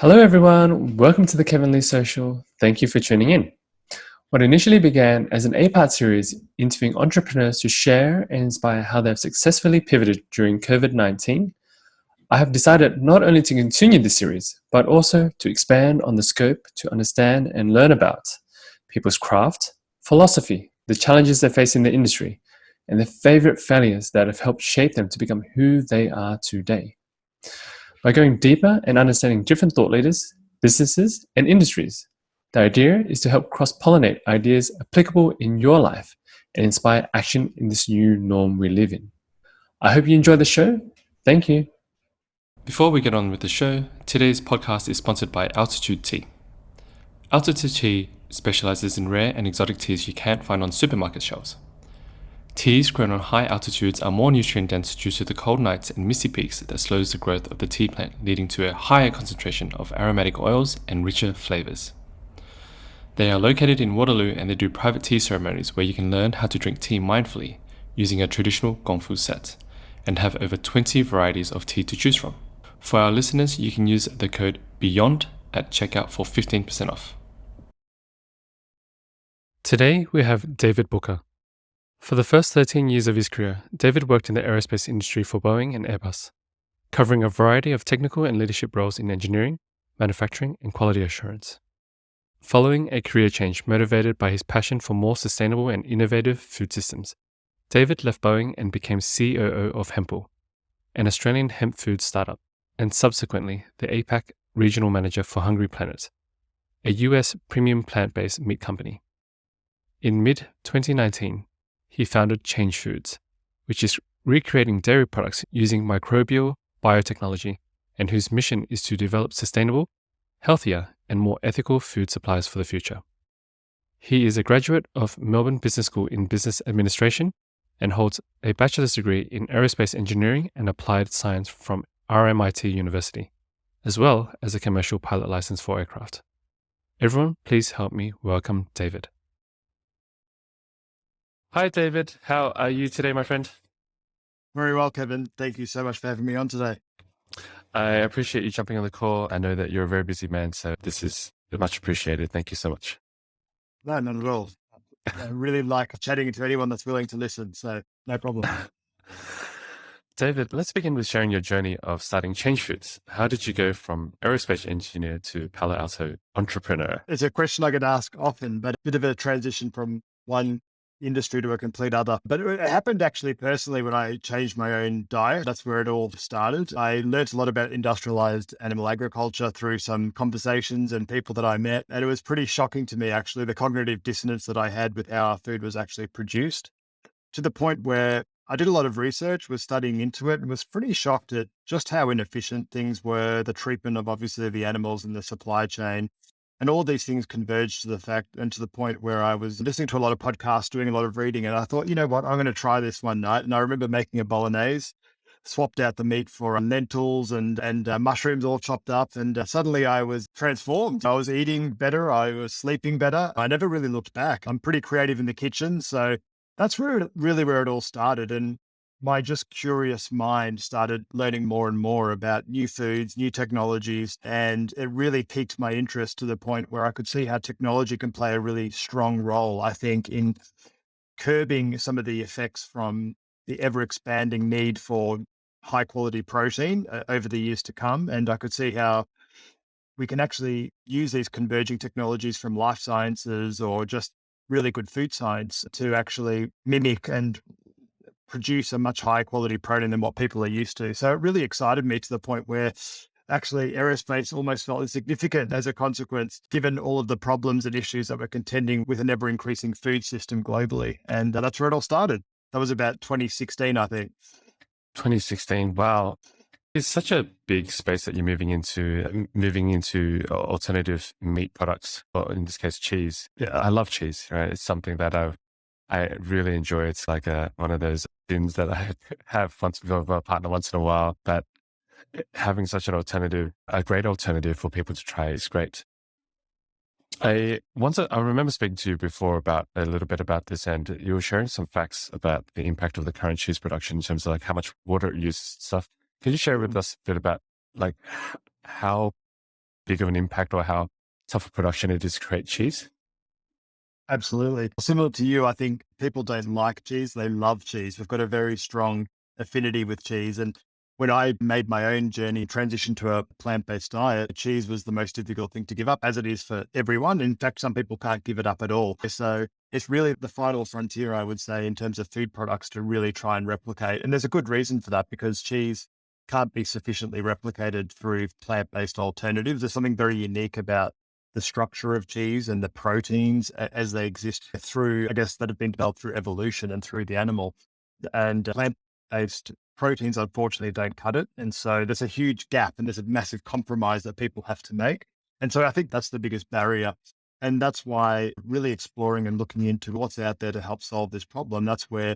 Hello, everyone. Welcome to the Kevin Lee Social. Thank you for tuning in. What initially began as an eight-part series interviewing entrepreneurs to share and inspire how they've successfully pivoted during COVID-19, I have decided not only to continue this series, but also to expand on the scope to understand and learn about people's craft, philosophy, the challenges they face in the industry, and their favorite failures that have helped shape them to become who they are today. By going deeper and understanding different thought leaders, businesses, and industries, the idea is to help cross-pollinate ideas applicable in your life and inspire action in this new norm we live in. I hope you enjoy the show. Thank you. Before we get on with the show, today's podcast is sponsored by Altitude Tea. Altitude Tea specializes in rare and exotic teas you can't find on supermarket shelves. Teas grown on high altitudes are more nutrient dense due to the cold nights and misty peaks that slows the growth of the tea plant, leading to a higher concentration of aromatic oils and richer flavors. They are located in Waterloo and they do private tea ceremonies where you can learn how to drink tea mindfully using a traditional gongfu set and have over 20 varieties of tea to choose from. For our listeners, you can use the code BEYOND at checkout for 15% off. Today we have David Bucca. For the first 13 years of his career, David worked in the aerospace industry for Boeing and Airbus, covering a variety of technical and leadership roles in engineering, manufacturing, and quality assurance. Following a career change motivated by his passion for more sustainable and innovative food systems, David left Boeing and became COO of Hempel, an Australian hemp food startup, and subsequently the APAC regional manager for Hungry Planet, a US premium plant-based meat company. In mid-2019, he founded Change Foods, which is recreating dairy products using microbial biotechnology and whose mission is to develop sustainable, healthier, and more ethical food supplies for the future. He is a graduate of Melbourne Business School in Business Administration and holds a bachelor's degree in aerospace engineering and applied science from RMIT University, as well as a commercial pilot license for aircraft. Everyone, please help me welcome David. Hi, David. How are you today, my friend? Very well, Kevin. Thank you so much for having me on today. I appreciate you jumping on the call. I know that you're a very busy man, so this is much appreciated. Thank you so much. No, not at all. I really like chatting to anyone that's willing to listen, so no problem. David, let's begin with sharing your journey of starting Change Foods. How did you go from aerospace engineer to Palo Alto entrepreneur? It's a question I get asked often, but a bit of a transition from one industry to a complete other. But it happened actually personally when I changed my own diet. That's where it all started. I learned a lot about industrialized animal agriculture through some conversations and people that I met. And it was pretty shocking to me, actually, the cognitive dissonance that I had with how our food was actually produced, to the point where I did a lot of research, was studying into it, and was pretty shocked at just how inefficient things were, the treatment of obviously the animals in the supply chain. And all these things converged to the fact and to the point where I was listening to a lot of podcasts, doing a lot of reading, and I thought, you know what, I'm going to try this one night. And I remember making a bolognese, swapped out the meat for lentils and mushrooms all chopped up. And suddenly I was transformed. I was eating better. I was sleeping better. I never really looked back. I'm pretty creative in the kitchen. So that's where it all started. And my just curious mind started learning more and more about new foods, new technologies, and it really piqued my interest to the point where I could see how technology can play a really strong role, I think, in curbing some of the effects from the ever expanding need for high quality protein over the years to come. And I could see how we can actually use these converging technologies from life sciences or just really good food science to actually mimic and produce a much higher quality protein than what people are used to. So it really excited me to the point where actually aerospace almost felt insignificant as a consequence, given all of the problems and issues that we're contending with an ever increasing food system globally. And that's where it all started. That was about 2016, I think. 2016. Wow. It's such a big space that you're moving into alternative meat products, or in this case, cheese. Yeah, I love cheese, right? It's something that I really enjoy. It's like one of those things that I have once with a partner once in a while, but having such an alternative, a great alternative for people to try is great. I remember speaking to you before about a little bit about this, and you were sharing some facts about the impact of the current cheese production in terms of like how much water it uses and stuff. Could you share with us a bit about like how big of an impact or how tough a production it is to create cheese? Absolutely. Similar to you, I think people don't like cheese. They love cheese. We've got a very strong affinity with cheese. And when I made my own journey, transition to a plant-based diet, cheese was the most difficult thing to give up, as it is for everyone. In fact, some people can't give it up at all. So it's really the final frontier, I would say, in terms of food products to really try and replicate. And there's a good reason for that, because cheese can't be sufficiently replicated through plant-based alternatives. There's something very unique about the structure of cheese and the proteins as they exist through, I guess, that have been developed through evolution and through the animal. And plant-based proteins, unfortunately, don't cut it. And so there's a huge gap and there's a massive compromise that people have to make. And so I think that's the biggest barrier. And that's why really exploring and looking into what's out there to help solve this problem, that's where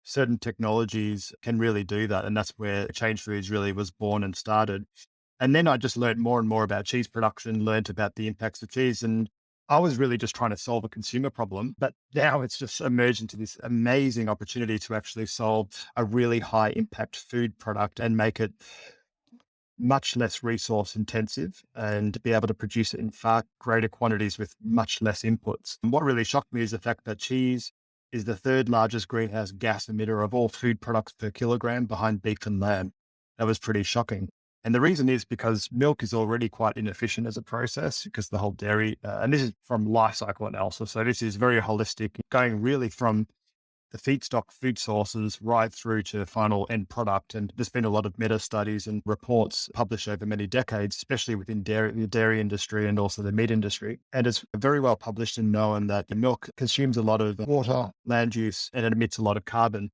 certain technologies can really do that. And that's where Change Foods really was born and started. And then I just learned more and more about cheese production, learned about the impacts of cheese. And I was really just trying to solve a consumer problem. But now it's just emerged into this amazing opportunity to actually solve a really high impact food product and make it much less resource intensive and be able to produce it in far greater quantities with much less inputs. And what really shocked me is the fact that cheese is the third largest greenhouse gas emitter of all food products per kilogram, behind beef and lamb. That was pretty shocking. And the reason is because milk is already quite inefficient as a process, because the whole dairy, and this is from life cycle analysis. So this is very holistic, going really from the feedstock food sources right through to final end product. And there's been a lot of meta studies and reports published over many decades, especially within the dairy industry and also the meat industry. And it's very well published and known that the milk consumes a lot of water, land use, and it emits a lot of carbon.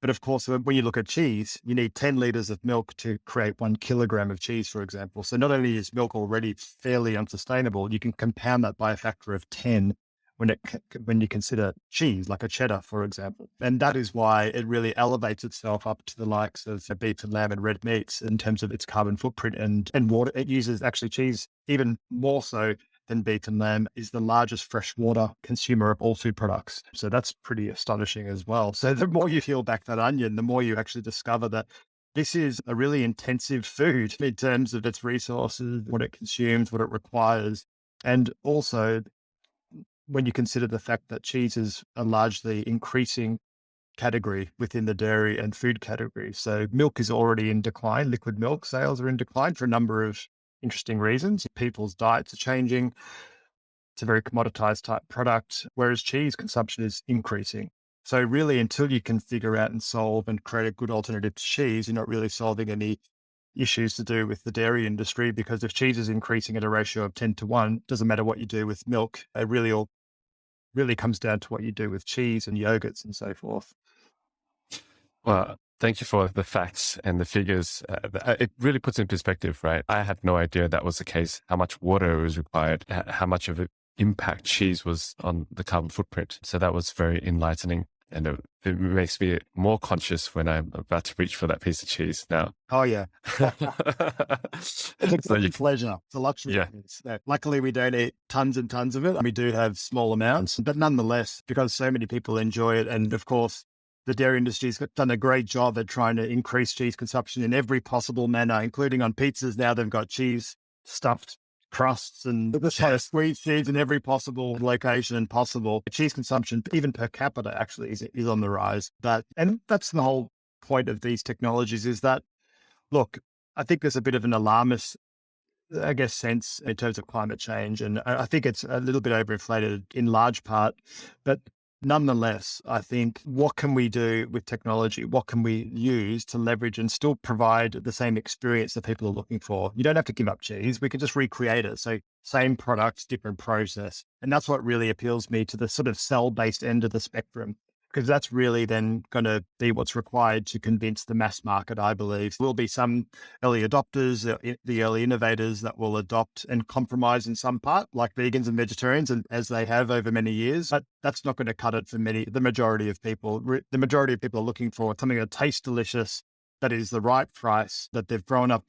But of course, when you look at cheese, you need 10 liters of milk to create 1 kilogram of cheese, for example. So not only is milk already fairly unsustainable, you can compound that by a factor of 10 when you consider cheese, like a cheddar, for example. And that is why it really elevates itself up to the likes of beef and lamb and red meats in terms of its carbon footprint and water. It uses actually cheese even more so than beef and lamb, is the largest freshwater consumer of all food products. So that's pretty astonishing as well. So the more you peel back that onion, the more you actually discover that this is a really intensive food in terms of its resources, what it consumes, what it requires. And also, when you consider the fact that cheese is a largely increasing category within the dairy and food category. So milk is already in decline. Liquid milk sales are in decline for a number of interesting reasons. People's diets are changing. It's a very commoditized type product, whereas cheese consumption is increasing. So really, until you can figure out and solve and create a good alternative to cheese, you're not really solving any issues to do with the dairy industry, because if cheese is increasing at a ratio of 10-1, doesn't matter what you do with milk. It really comes down to what you do with cheese and yogurts and so forth. Well, thank you for the facts and the figures. It really puts in perspective, right? I had no idea that was the case, how much water was required, how much of an impact cheese was on the carbon footprint. So that was very enlightening. And it makes me more conscious when I'm about to reach for that piece of cheese now. Oh, yeah. It's a pleasure. It's a luxury. Yeah. Luckily, we don't eat tons and tons of it. We do have small amounts, but nonetheless, because so many people enjoy it. And of course, the dairy industry's done a great job at trying to increase cheese consumption in every possible manner, including on pizzas. Now they've got cheese stuffed crusts and just trying to squeeze cheese in every possible location possible. Cheese consumption, even per capita, actually is on the rise. And that's the whole point of these technologies, is that, look, I think there's a bit of an alarmist, I guess, sense in terms of climate change. And I think it's a little bit overinflated in large part, but nonetheless, I think, what can we do with technology? What can we use to leverage and still provide the same experience that people are looking for? You don't have to give up cheese. We can just recreate it. So same product, different process. And that's what really appeals me to the sort of cell-based end of the spectrum, because that's really then going to be what's required to convince the mass market, I believe. There will be some early adopters, the early innovators that will adopt and compromise in some part, like vegans and vegetarians, and as they have over many years. But that's not going to cut it for the majority of people. The majority of people are looking for something that tastes delicious, that is the right price, that they've grown up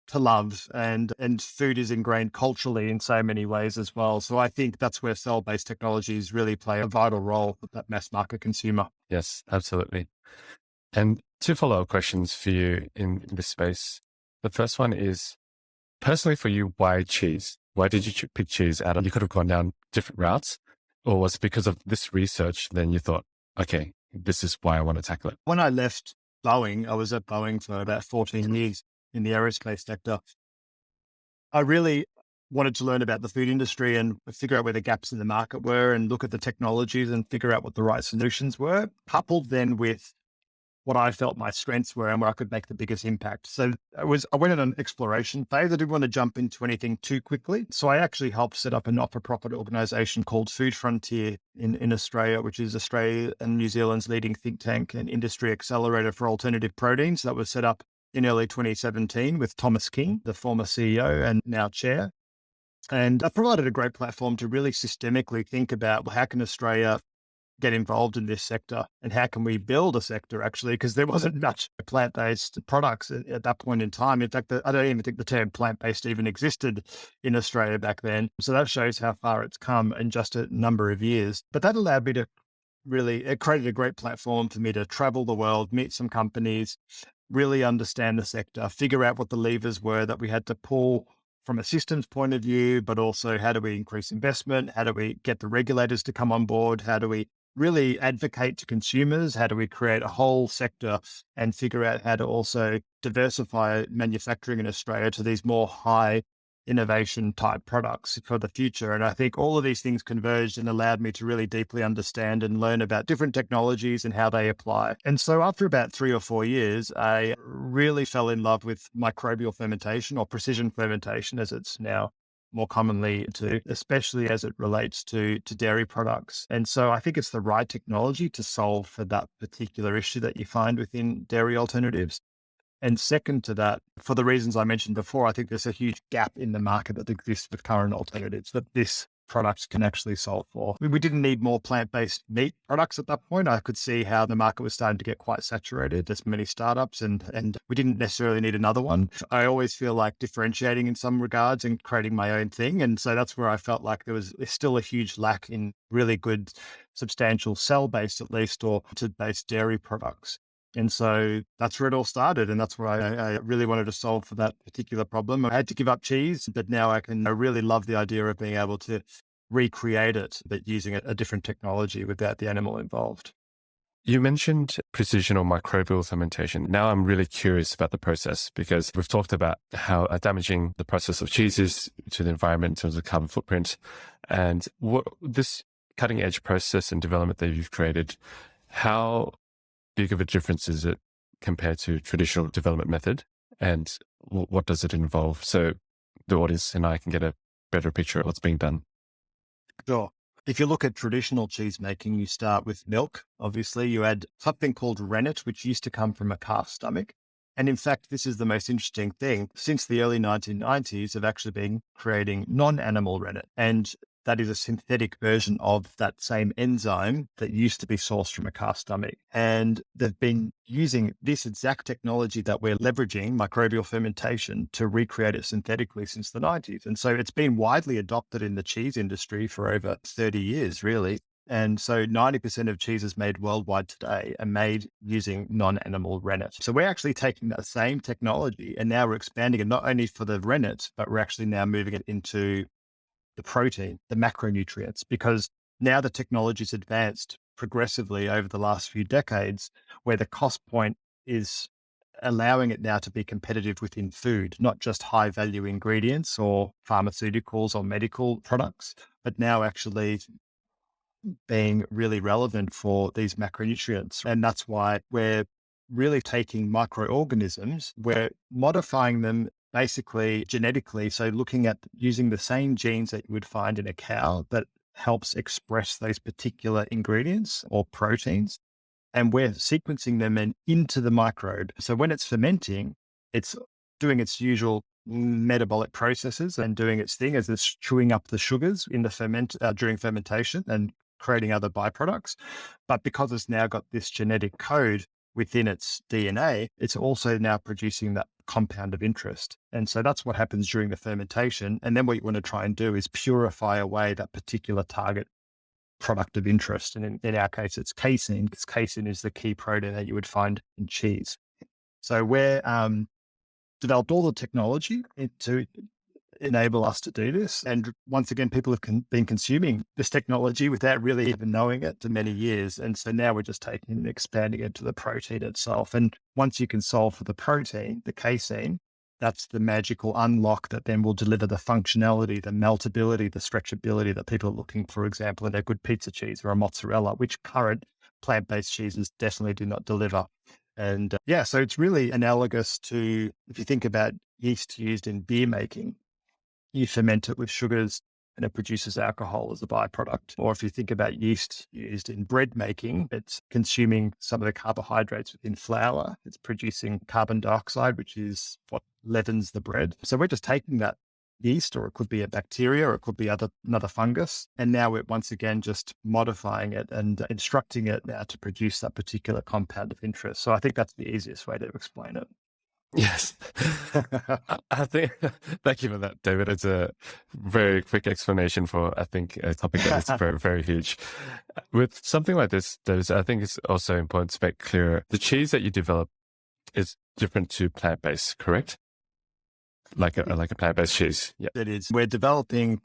to love, and food is ingrained culturally in so many ways as well. So I think that's where cell-based technologies really play a vital role with that mass market consumer. Yes, absolutely. And two follow-up questions for you in this space. The first one is, personally for you, why cheese? Why did you pick cheese out of, you could have gone down different routes, or was it because of this research? Then you thought, okay, this is why I want to tackle it. When I left Boeing, I was at Boeing for about 14 years in the aerospace sector. I really wanted to learn about the food industry and figure out where the gaps in the market were and look at the technologies and figure out what the right solutions were, coupled then with what I felt my strengths were and where I could make the biggest impact. So I went on an exploration phase. I didn't want to jump into anything too quickly. So I actually helped set up a not-for-profit organization called Food Frontier in Australia, which is Australia and New Zealand's leading think tank and industry accelerator for alternative proteins. That was set up in early 2017 with Thomas King, the former CEO and now chair. And that provided a great platform to really systemically think about, well, how can Australia get involved in this sector and how can we build a sector actually, because there wasn't much plant-based products at that point in time. In fact, I don't even think the term plant-based even existed in Australia back then. So that shows how far it's come in just a number of years. But that allowed me to it created a great platform for me to travel the world, meet some companies, really understand the sector, figure out what the levers were that we had to pull from a systems point of view, but also how do we increase investment? How do we get the regulators to come on board? How do we really advocate to consumers? How do we create a whole sector and figure out how to also diversify manufacturing in Australia to these more high innovation type products for the future? And I think all of these things converged and allowed me to really deeply understand and learn about different technologies and how they apply. And so after about 3 or 4 years, I really fell in love with microbial fermentation, or precision fermentation as it's now more commonly to, especially as it relates to dairy products. And so I think it's the right technology to solve for that particular issue that you find within dairy alternatives. And second to that, for the reasons I mentioned before, I think there's a huge gap in the market that exists with current alternatives that this product can actually solve for. We didn't need more plant-based meat products at that point. I could see how the market was starting to get quite saturated. There's many startups and we didn't necessarily need another one. I always feel like differentiating in some regards and creating my own thing. And so that's where I felt like there's still a huge lack in really good, substantial cell-based, at least, or based dairy products. And so that's where it all started. And that's where I really wanted to solve for that particular problem. I had to give up cheese, but now I really love the idea of being able to recreate it, but using a different technology without the animal involved. You mentioned precision or microbial fermentation. Now I'm really curious about the process, because we've talked about how damaging the process of cheese is to the environment in terms of carbon footprint. And what this cutting edge process and development that you've created, how big of a difference is it compared to traditional development method, and what does it involve, so the audience and I can get a better picture of what's being done? Sure. If you look at traditional cheese making, you start with milk. Obviously, you add something called rennet, which used to come from a calf's stomach. And in fact, this is the most interesting thing. Since the early 1990s, they've actually been creating non-animal rennet. And that is a synthetic version of that same enzyme that used to be sourced from a calf's stomach. And they've been using this exact technology that we're leveraging, microbial fermentation, to recreate it synthetically since the 90s. And so it's been widely adopted in the cheese industry for over 30 years, really. And so 90% of cheeses made worldwide today are made using non-animal rennet. So we're actually taking that same technology and now we're expanding it not only for the rennet, but we're actually now moving it into the protein, the macronutrients, because now the technology's advanced progressively over the last few decades, where the cost point is allowing it now to be competitive within food, not just high value ingredients or pharmaceuticals or medical products, but now actually being really relevant for these macronutrients. And that's why we're really taking microorganisms, we're modifying them basically genetically. So looking at using the same genes that you would find in a cow that helps express those particular ingredients or proteins. And we're sequencing them into the microbe. So when it's fermenting, it's doing its usual metabolic processes and doing its thing as it's chewing up the sugars in the during fermentation and creating other byproducts. But because it's now got this genetic code within its DNA, it's also now producing that compound of interest. And so that's what happens during the fermentation. And then what you want to try and do is purify away that particular target product of interest. And in our case, it's casein, because casein is the key protein that you would find in cheese. So we're developed all the technology to enable us to do this. And once again, people have been consuming this technology without really even knowing it for many years. And so now we're just taking and expanding it to the protein itself. And once you can solve for the protein, the casein, that's the magical unlock that then will deliver the functionality, the meltability, the stretchability that people are looking, for example, in a good pizza cheese or a mozzarella, which current plant-based cheeses definitely do not deliver. And so it's really analogous to, if you think about yeast used in beer making, you ferment it with sugars and it produces alcohol as a byproduct. Or if you think about yeast used in bread making, it's consuming some of the carbohydrates within flour. It's producing carbon dioxide, which is what leavens the bread. So we're just taking that yeast, or it could be a bacteria, or it could be another fungus. And now we're once again just modifying it and instructing it now to produce that particular compound of interest. So I think that's the easiest way to explain it. Yes. I think, thank you for that, David. It's a very quick explanation for, I think, a topic that is very, very huge. With something like this, I think it's also important to make clear the cheese that you develop is different to plant-based, correct? Like a plant-based cheese. Yeah. It is. We're developing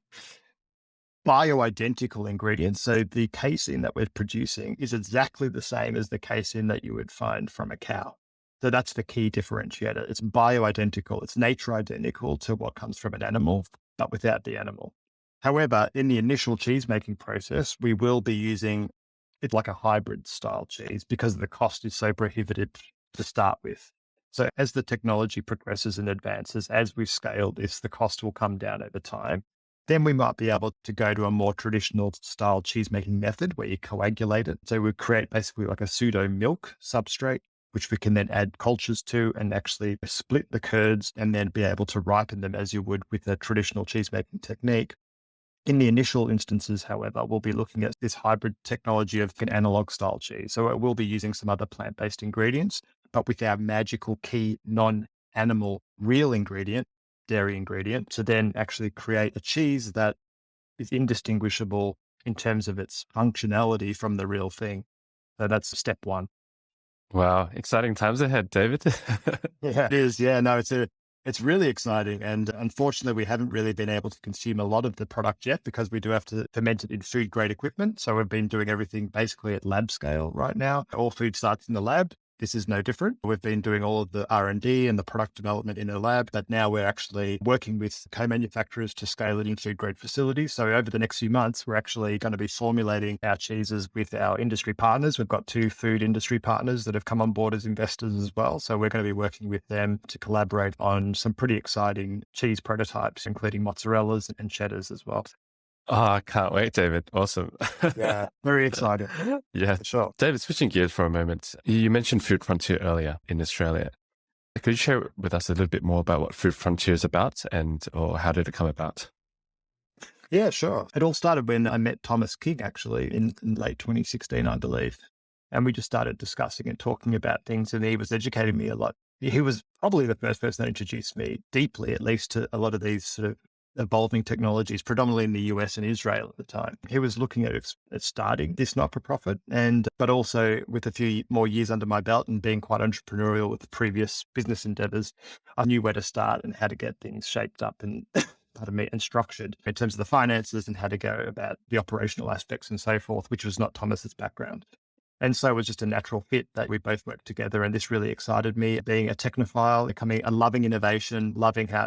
bioidentical ingredients. So the casein that we're producing is exactly the same as the casein that you would find from a cow. So that's the key differentiator. It's bioidentical. It's nature identical to what comes from an animal, but without the animal. However, in the initial cheese making process, we will be using it like a hybrid style cheese because the cost is so prohibitive to start with. So as the technology progresses and advances, as we scale this, the cost will come down over time. Then we might be able to go to a more traditional style cheese making method where you coagulate it. So we create basically like a pseudo milk substrate, which we can then add cultures to and actually split the curds and then be able to ripen them as you would with a traditional cheese making technique. In the initial instances, however, we'll be looking at this hybrid technology of an analog style cheese. So it will be using some other plant-based ingredients, but with our magical key non-animal real ingredient, dairy ingredient, to then actually create a cheese that is indistinguishable in terms of its functionality from the real thing. So that's step one. Wow. Exciting times ahead, David. Yeah, it is. Yeah, no, it's really exciting. And unfortunately, we haven't really been able to consume a lot of the product yet because we do have to ferment it in food grade equipment. So we've been doing everything basically at lab scale right now. All food starts in the lab. This is no different. We've been doing all of the R&D and the product development in a lab, but now we're actually working with co-manufacturers to scale it in food grade facilities. So over the next few months, we're actually going to be formulating our cheeses with our industry partners. We've got 2 food industry partners that have come on board as investors as well. So we're going to be working with them to collaborate on some pretty exciting cheese prototypes, including mozzarellas and cheddars as well. Oh, I can't wait, David. Awesome. Yeah, very excited. Yeah. For sure. David, switching gears for a moment. You mentioned Food Frontier earlier in Australia. Could you share with us a little bit more about what Food Frontier is about or how did it come about? Yeah, sure. It all started when I met Thomas King, actually, in late 2016, I believe. And we just started discussing and talking about things, and he was educating me a lot. He was probably the first person that introduced me deeply, at least, to a lot of these sort of evolving technologies, predominantly in the US and Israel at the time. He was looking at starting this not-for-profit, but also with a few more years under my belt and being quite entrepreneurial with the previous business endeavors, I knew where to start and how to get things shaped up and and structured in terms of the finances and how to go about the operational aspects and so forth, which was not Thomas's background. And so it was just a natural fit that we both worked together. And this really excited me, being a technophile, becoming a loving innovation,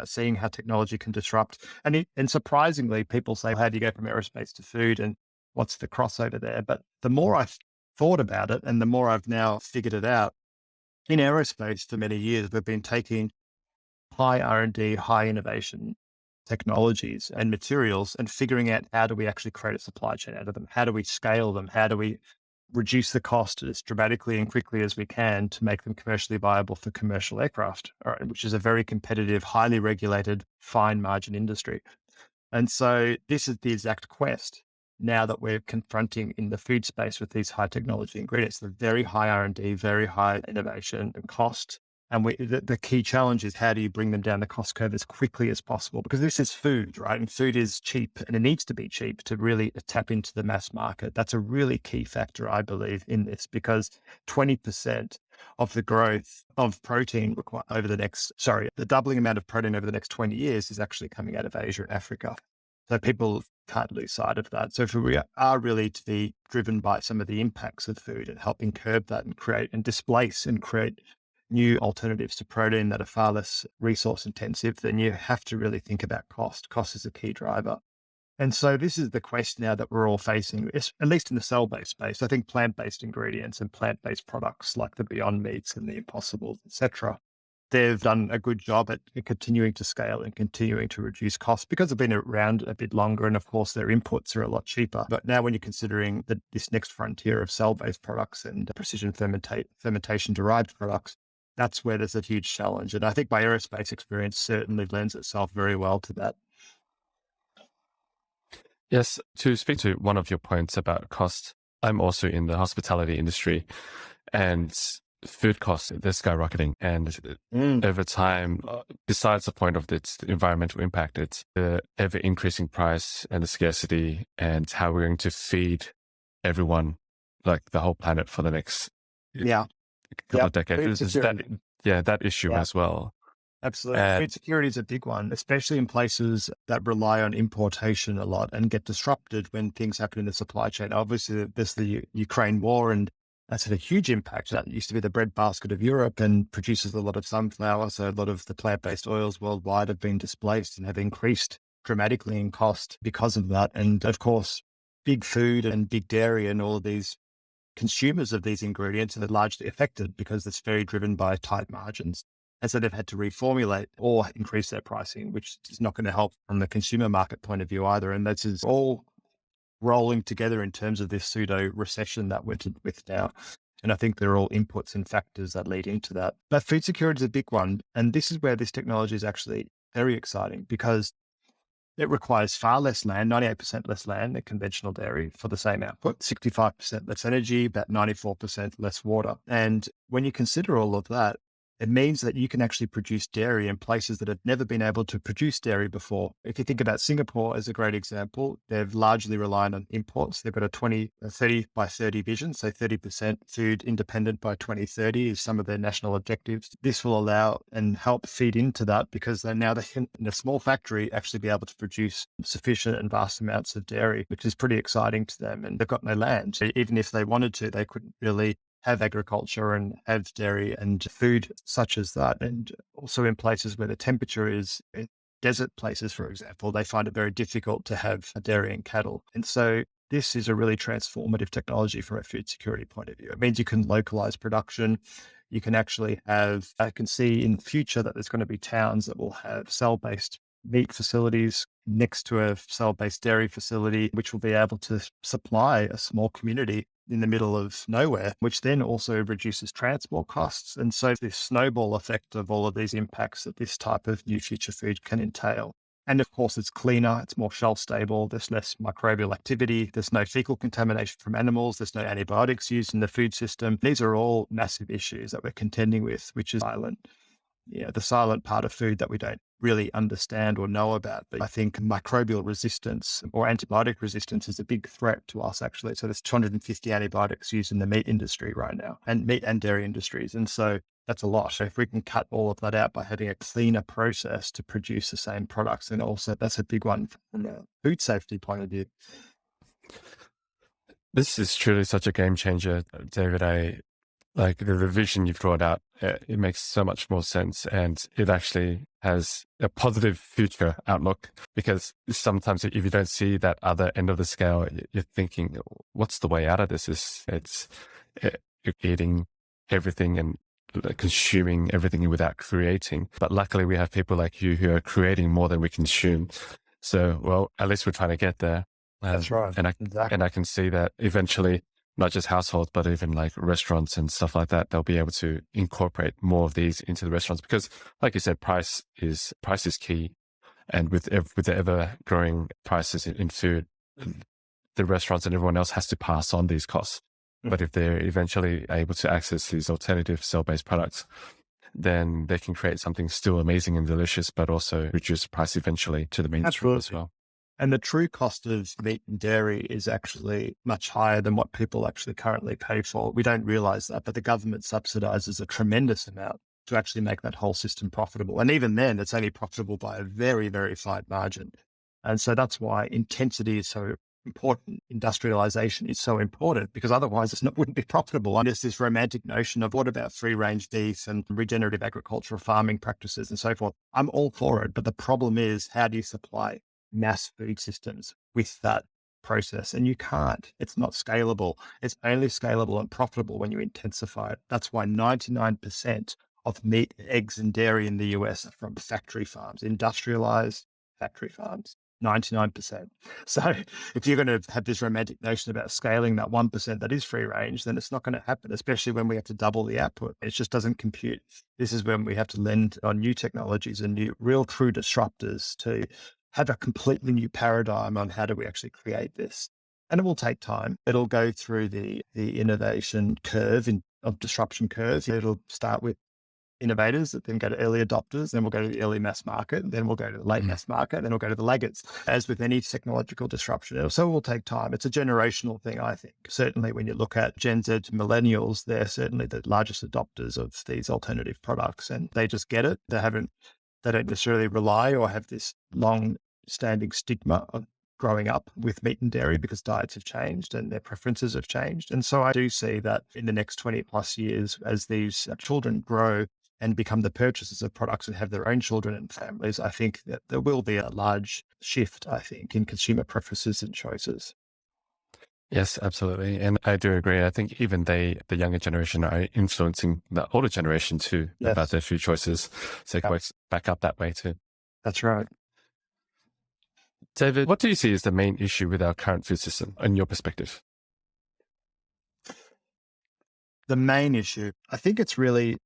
seeing how technology can disrupt. And surprisingly, people say, how do you go from aerospace to food and what's the crossover there? But the more I've thought about it and the more I've now figured it out, in aerospace for many years, we've been taking high R&D, high innovation technologies and materials and figuring out how do we actually create a supply chain out of them? How do we scale them? How do we reduce the cost as dramatically and quickly as we can to make them commercially viable for commercial aircraft, which is a very competitive, highly regulated, fine margin industry. And so this is the exact quest now that we're confronting in the food space with these high technology ingredients, the very high R&D, very high innovation and cost. And the key challenge is how do you bring them down the cost curve as quickly as possible? Because this is food, right? And food is cheap and it needs to be cheap to really tap into the mass market. That's a really key factor, I believe, in this because 20% of the growth of protein over the doubling amount of protein over the next 20 years is actually coming out of Asia and Africa. So people can't lose sight of that. So if we are really to be driven by some of the impacts of food and helping curb that and create and displace and create new alternatives to protein that are far less resource intensive, then you have to really think about cost. Cost is a key driver. And so this is the quest now that we're all facing, at least in the cell-based space. I think plant-based ingredients and plant-based products like the Beyond Meats and the Impossibles, etc., they've done a good job at continuing to scale and continuing to reduce costs because they've been around a bit longer. And of course, their inputs are a lot cheaper. But now when you're considering this next frontier of cell-based products and precision fermentation-derived products, that's where there's a huge challenge. And I think my aerospace experience certainly lends itself very well to that. Yes, to speak to one of your points about cost, I'm also in the hospitality industry, and food costs, they're skyrocketing. And over time, besides the point of its environmental impact, it's the ever increasing price and the scarcity and how we're going to feed everyone, like the whole planet for the next couple of decades. That issue as well. Absolutely. Food security is a big one, especially in places that rely on importation a lot and get disrupted when things happen in the supply chain. Obviously, there's the Ukraine war, and that's had a huge impact. That used to be the breadbasket of Europe and produces a lot of sunflower. So a lot of the plant-based oils worldwide have been displaced and have increased dramatically in cost because of that. And of course, big food and big dairy and all of these consumers of these ingredients are largely affected because it's very driven by tight margins. And so they've had to reformulate or increase their pricing, which is not going to help from the consumer market point of view either. And this is all rolling together in terms of this pseudo recession that we're with now. And I think they're all inputs and factors that lead into that. But food security is a big one. And this is where this technology is actually very exciting because it requires far less land, 98% less land than conventional dairy for the same output, 65% less energy, about 94% less water. And when you consider all of that, it means that you can actually produce dairy in places that have never been able to produce dairy before. If you think about Singapore as a great example, they've largely relied on imports. They've got a 30 by 30 vision, so 30% food independent by 2030 is some of their national objectives. This will allow and help feed into that because they can, in a small factory, actually be able to produce sufficient and vast amounts of dairy, which is pretty exciting to them. And they've got no land. So even if they wanted to, they couldn't really have agriculture and have dairy and food such as that. And also in places where the temperature is, in desert places, for example, they find it very difficult to have dairy and cattle. And so this is a really transformative technology from a food security point of view. It means you can localize production. You can actually I can see in the future that there's going to be towns that will have cell-based meat facilities next to a cell-based dairy facility, which will be able to supply a small community in the middle of nowhere, which then also reduces transport costs. And so this snowball effect of all of these impacts that this type of new future food can entail. And of course, it's cleaner, it's more shelf stable, there's less microbial activity, there's no fecal contamination from animals, there's no antibiotics used in the food system. These are all massive issues that we're contending with, which is the silent part of food that we don't really understand or know about. But I think microbial resistance or antibiotic resistance is a big threat to us, actually. So there's 250 antibiotics used in the meat industry right now, and meat and dairy industries. And so that's a lot. So if we can cut all of that out by having a cleaner process to produce the same products, then also that's a big one from a food safety point of view. This is truly such a game changer, David. Like the vision you've brought out, it makes so much more sense, and it actually has a positive future outlook, because sometimes if you don't see that other end of the scale, you're thinking, what's the way out of this? You're eating everything and consuming everything without creating. But luckily we have people like you who are creating more than we consume. So, well, at least we're trying to get there. That's right. And I can see that eventually, not just households, but even like restaurants and stuff like that, they'll be able to incorporate more of these into the restaurants, because like you said, price is key. And with the ever growing prices in food, the restaurants and everyone else has to pass on these costs. But if they're eventually able to access these alternative cell-based products, then they can create something still amazing and delicious, but also reduce the price eventually to the mainstream as well. And the true cost of meat and dairy is actually much higher than what people actually currently pay for. We don't realize that, but the government subsidizes a tremendous amount to actually make that whole system profitable. And even then, it's only profitable by a very, very fine margin. And so that's why intensity is so important. Industrialization is so important, because otherwise wouldn't be profitable. And there's this romantic notion of what about free range beef and regenerative agricultural farming practices and so forth. I'm all for it. But the problem is, how do you supply mass food systems with that process? And you can't. It's not scalable. It's only scalable and profitable when you intensify it. That's why 99% of meat, eggs, and dairy in the US are from factory farms, industrialized factory farms. 99%. So if you're going to have this romantic notion about scaling that 1% that is free range, then it's not going to happen, especially when we have to double the output. It just doesn't compute. This is when we have to lend on new technologies and new real true disruptors to have a completely new paradigm on how do we actually create this. And it will take time. It'll go through the innovation curve of disruption curve. It'll start with innovators, that then go to early adopters, then we'll go to the early mass market, then we'll go to the late mass market, then we'll go to the laggards. As with any technological disruption, so it will take time. It's a generational thing, I think. Certainly when you look at Gen Z to millennials, they're certainly the largest adopters of these alternative products, and they just get it. They don't necessarily rely or have this long-standing stigma of growing up with meat and dairy, because diets have changed and their preferences have changed. And so I do see that in the next 20 plus years, as these children grow and become the purchasers of products and have their own children and families, I think that there will be a large shift, I think, in consumer preferences and choices. Yes, absolutely. And I do agree. I think even the younger generation are influencing the older generation too about their food choices. So it works back up that way too. That's right. David, what do you see as the main issue with our current food system in your perspective? The main issue, I think it's really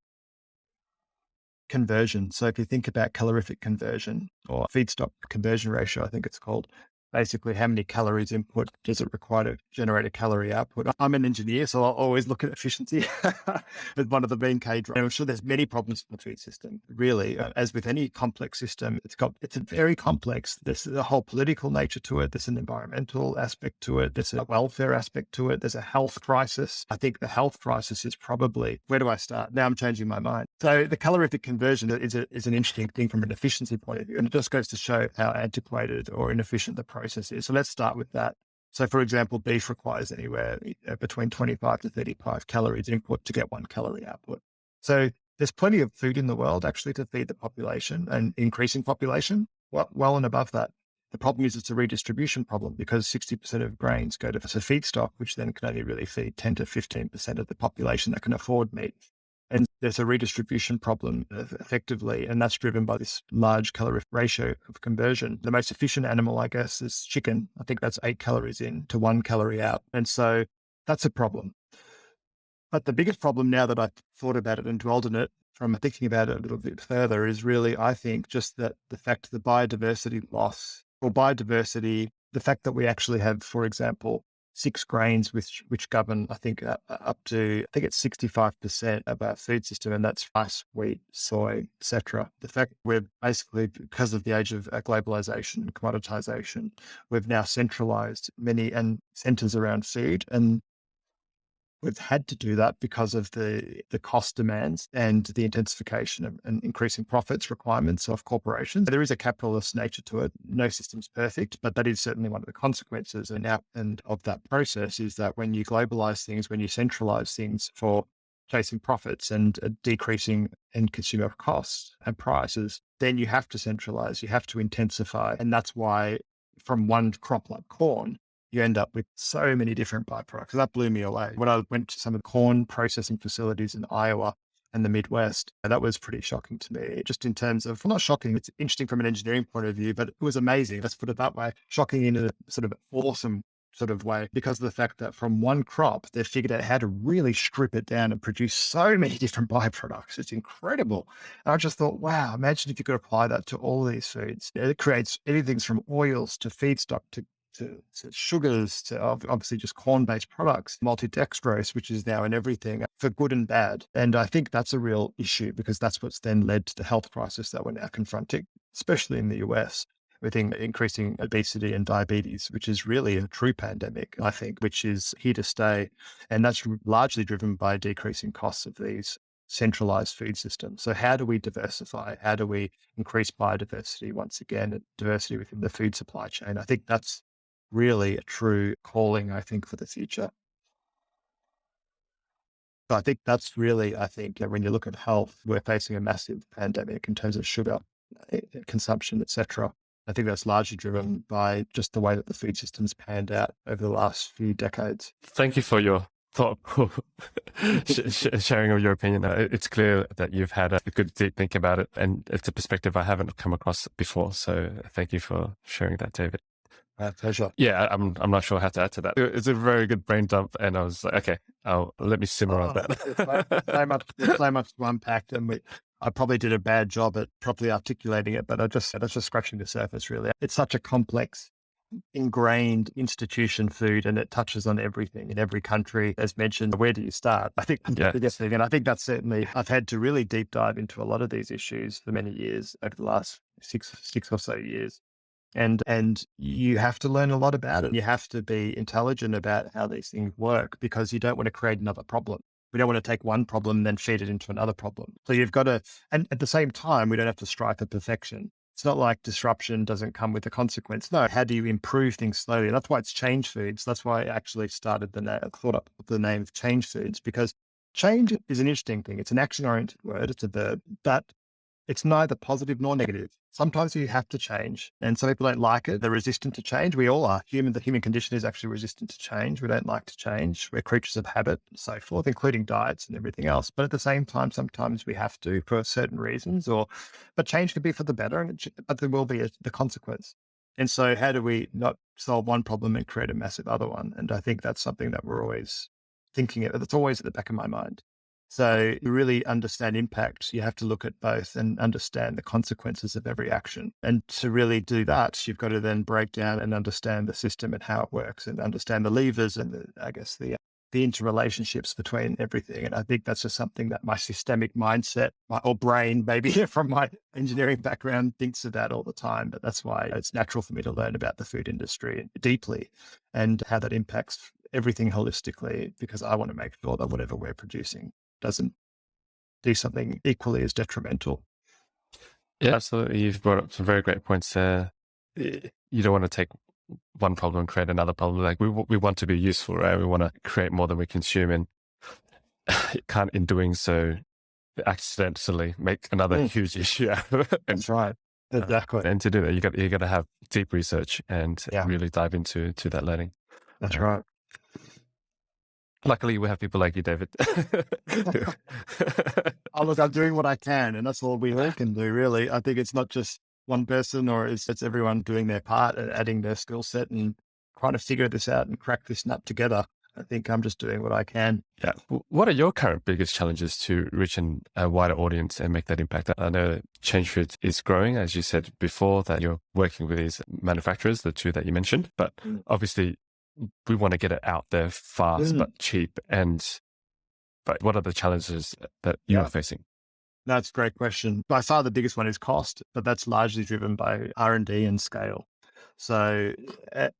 conversion. So if you think about calorific conversion or feedstock conversion ratio, I think it's called, basically how many calories input does it require to generate a calorie output. I'm an engineer, so I'll always look at efficiency as one of the main key drivers. I'm sure there's many problems in the food system, really. As with any complex system, it's a very complex. There's a whole political nature to it. There's an environmental aspect to it. There's a welfare aspect to it. There's a health crisis. I think the health crisis is probably, where do I start? Now I'm changing my mind. So the calorific conversion is an interesting thing from an efficiency point of view. And it just goes to show how antiquated or inefficient the process is. So let's start with that. So for example, beef requires anywhere between 25 to 35 calories input to get 1 calorie output. So there's plenty of food in the world actually to feed the population and increasing population, well and above that. The problem is it's a redistribution problem, because 60% of grains go to feedstock, which then can only really feed 10 to 15% of the population that can afford meat. And there's a redistribution problem effectively, and that's driven by this large calorific ratio of conversion. The most efficient animal, I guess, is chicken. I think that's 8 calories in to 1 calorie out. And so that's a problem. But the biggest problem, now that I've thought about it and dwelled on it, from thinking about it a little bit further, is really, I think, just that the fact the biodiversity loss, or biodiversity, the fact that we actually have, for example, 6 grains which govern, I think, up to, I think it's 65% of our food system, and that's rice, wheat, soy, etc. The fact we're basically, because of the age of globalization and commoditization, we've now centralized many and centers around food, and we've had to do that because of the cost demands and the intensification and increasing profits requirements of corporations. There is a capitalist nature to it. No system's perfect, but that is certainly one of the consequences. And of that process is that when you globalize things, when you centralize things for chasing profits and decreasing end consumer costs and prices, then you have to centralize, you have to intensify. And that's why from one crop like corn, you end up with so many different byproducts. That blew me away. When I went to some of the corn processing facilities in Iowa and the Midwest, that was pretty shocking to me. Just in terms of, well, not shocking, it's interesting from an engineering point of view, but it was amazing. Let's put it that way. Shocking in a sort of awesome sort of way, because of the fact that from one crop, they figured out how to really strip it down and produce so many different byproducts. It's incredible. And I just thought, wow, imagine if you could apply that to all these foods. It creates anything from oils to feedstock to sugars, to obviously just corn-based products, multidextrose, which is now in everything, for good and bad. And I think that's a real issue, because that's what's then led to the health crisis that we're now confronting, especially in the US. within increasing obesity and diabetes, which is really a true pandemic, I think, which is here to stay. And that's largely driven by decreasing costs of these centralized food systems. So how do we diversify? How do we increase biodiversity once again, and diversity within the food supply chain? I think that's really a true calling, I think, for the future. So I think that's really, I think, when you look at health, we're facing a massive pandemic in terms of sugar consumption, etc. I think that's largely driven by just the way that the food system's panned out over the last few decades. Thank you for your thoughtful sharing of your opinion. It's clear that you've had a good deep think about it, and it's a perspective I haven't come across before. So thank you for sharing that, David. My pleasure. Yeah, I'm not sure how to add to that. It's a very good brain dump, and I was like, okay, let me simmer on that. There's so much to unpack, and I probably did a bad job at properly articulating it, but that's just scratching the surface, really. It's such a complex, ingrained institution, food, and it touches on everything in every country. As mentioned, where do you start? I think and I think that's certainly, I've had to really deep dive into a lot of these issues for many years over the last six or so years. And you have to learn a lot about it. You have to be intelligent about how these things work, because you don't want to create another problem. We don't want to take one problem and then feed it into another problem. So you've got to, and at the same time, we don't have to strive for perfection. It's not like disruption doesn't come with a consequence. No, how do you improve things slowly? And that's why it's change foods. That's why I actually thought up the name of change foods, because change is an interesting thing. It's an action-oriented word. It's a verb, but it's neither positive nor negative. Sometimes you have to change, and some people don't like it. They're resistant to change. We all are. The human condition is actually resistant to change. We don't like to change. We're creatures of habit and so forth, including diets and everything else. But at the same time, sometimes we have to for certain reasons, but change can be for the better, but there will be the consequence. And so how do we not solve one problem and create a massive other one? And I think that's something that we're always thinking of. That's always at the back of my mind. So to really understand impact, you have to look at both and understand the consequences of every action. And to really do that, you've got to then break down and understand the system and how it works, and understand the levers and the interrelationships between everything. And I think that's just something that my systemic mindset or brain, maybe from my engineering background, thinks of that all the time. But that's why it's natural for me to learn about the food industry deeply and how that impacts everything holistically, because I want to make sure that whatever we're producing doesn't do something equally as detrimental. Yeah, absolutely. You've brought up some very great points there. You don't want to take one problem and create another problem. Like we want to be useful, right? We want to create more than we consume, and can't, in doing so, accidentally make another huge issue out of it. That's right. Exactly. And to do that, you got to have deep research and really dive into that learning. That's right. Luckily, we have people like you, David. Oh, look, I'm doing what I can, and that's all we all can do, really. I think it's not just one person, or it's everyone doing their part and adding their skill set and trying to figure this out and crack this nut together. I think I'm just doing what I can. Yeah. What are your current biggest challenges to reach a wider audience and make that impact? I know Change Foods is growing, as you said before, that you're working with these manufacturers, the two that you mentioned, but obviously we want to get it out there fast but cheap. But what are the challenges that you are facing? That's a great question. By far the biggest one is cost, but that's largely driven by R&D and scale. So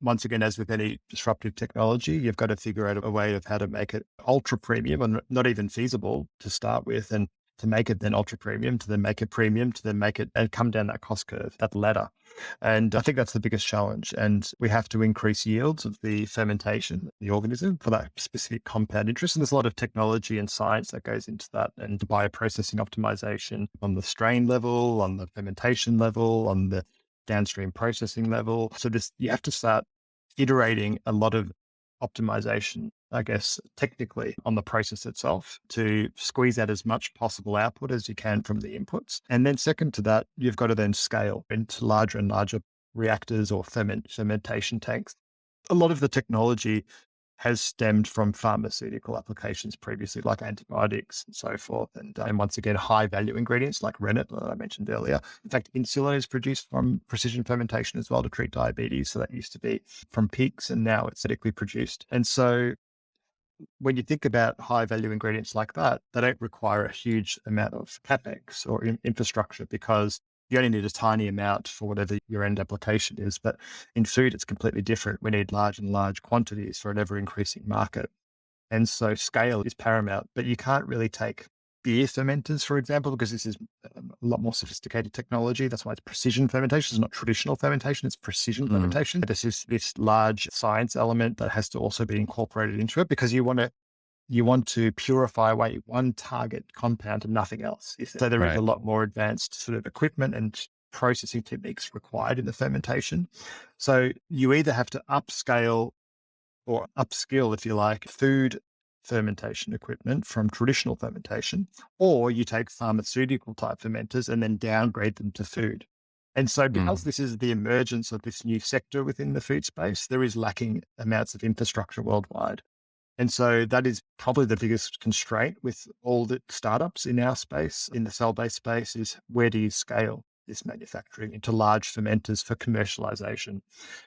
once again, as with any disruptive technology, you've got to figure out a way of how to make it ultra premium, and not even feasible to start with, and to make it then ultra premium, to then make it premium, to then make it and come down that cost curve, that ladder. And I think that's the biggest challenge. And we have to increase yields of the fermentation, the organism, for that specific compound interest. And there's a lot of technology and science that goes into that, and bioprocessing optimization on the strain level, on the fermentation level, on the downstream processing level. So you have to start iterating a lot of optimization, I guess, technically on the process itself, to squeeze out as much possible output as you can from the inputs. And then second to that, you've got to then scale into larger and larger reactors or fermentation tanks. A lot of the technology has stemmed from pharmaceutical applications previously, like antibiotics and so forth. And once again, high value ingredients like rennet that I mentioned earlier. In fact, insulin is produced from precision fermentation as well to treat diabetes. So that used to be from pigs, and now it's synthetically produced. And so when you think about high value ingredients like that, they don't require a huge amount of capex or infrastructure, because You only need a tiny amount for whatever your end application is. But in food, it's completely different. We need large and large quantities for an ever increasing market. And so scale is paramount, but you can't really take beer fermenters, for example, because this is a lot more sophisticated technology. That's why it's precision fermentation. It's not traditional fermentation, it's precision fermentation. This is this large science element that has to also be incorporated into it, because you want to purify away one target compound and nothing else. So there is a lot more advanced sort of equipment and processing techniques required in the fermentation. So you either have to upscale or upskill, if you like, food fermentation equipment from traditional fermentation, or you take pharmaceutical type fermenters and then downgrade them to food. And so because this is the emergence of this new sector within the food space, there is lacking amounts of infrastructure worldwide. And so that is probably the biggest constraint with all the startups in our space, in the cell-based space, is where do you scale this manufacturing into large fermenters for commercialization?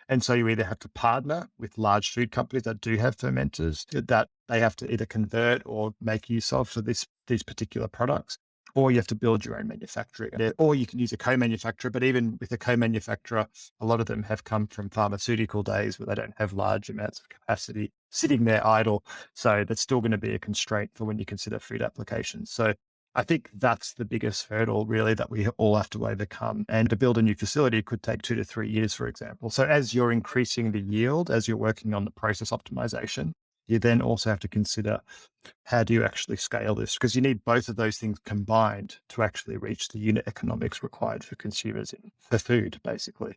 And so you either have to partner with large food companies that do have fermenters that they have to either convert or make use of for these particular products, or you have to build your own manufacturing, or you can use a co-manufacturer. But even with a co-manufacturer, a lot of them have come from pharmaceutical days where they don't have large amounts of capacity sitting there idle. So that's still going to be a constraint for when you consider food applications. So I think that's the biggest hurdle really that we all have to overcome. And to build a new facility could take 2 to 3 years, for example. So as you're increasing the yield, as you're working on the process optimization, you then also have to consider, how do you actually scale this? Because you need both of those things combined to actually reach the unit economics required for consumers for food, basically.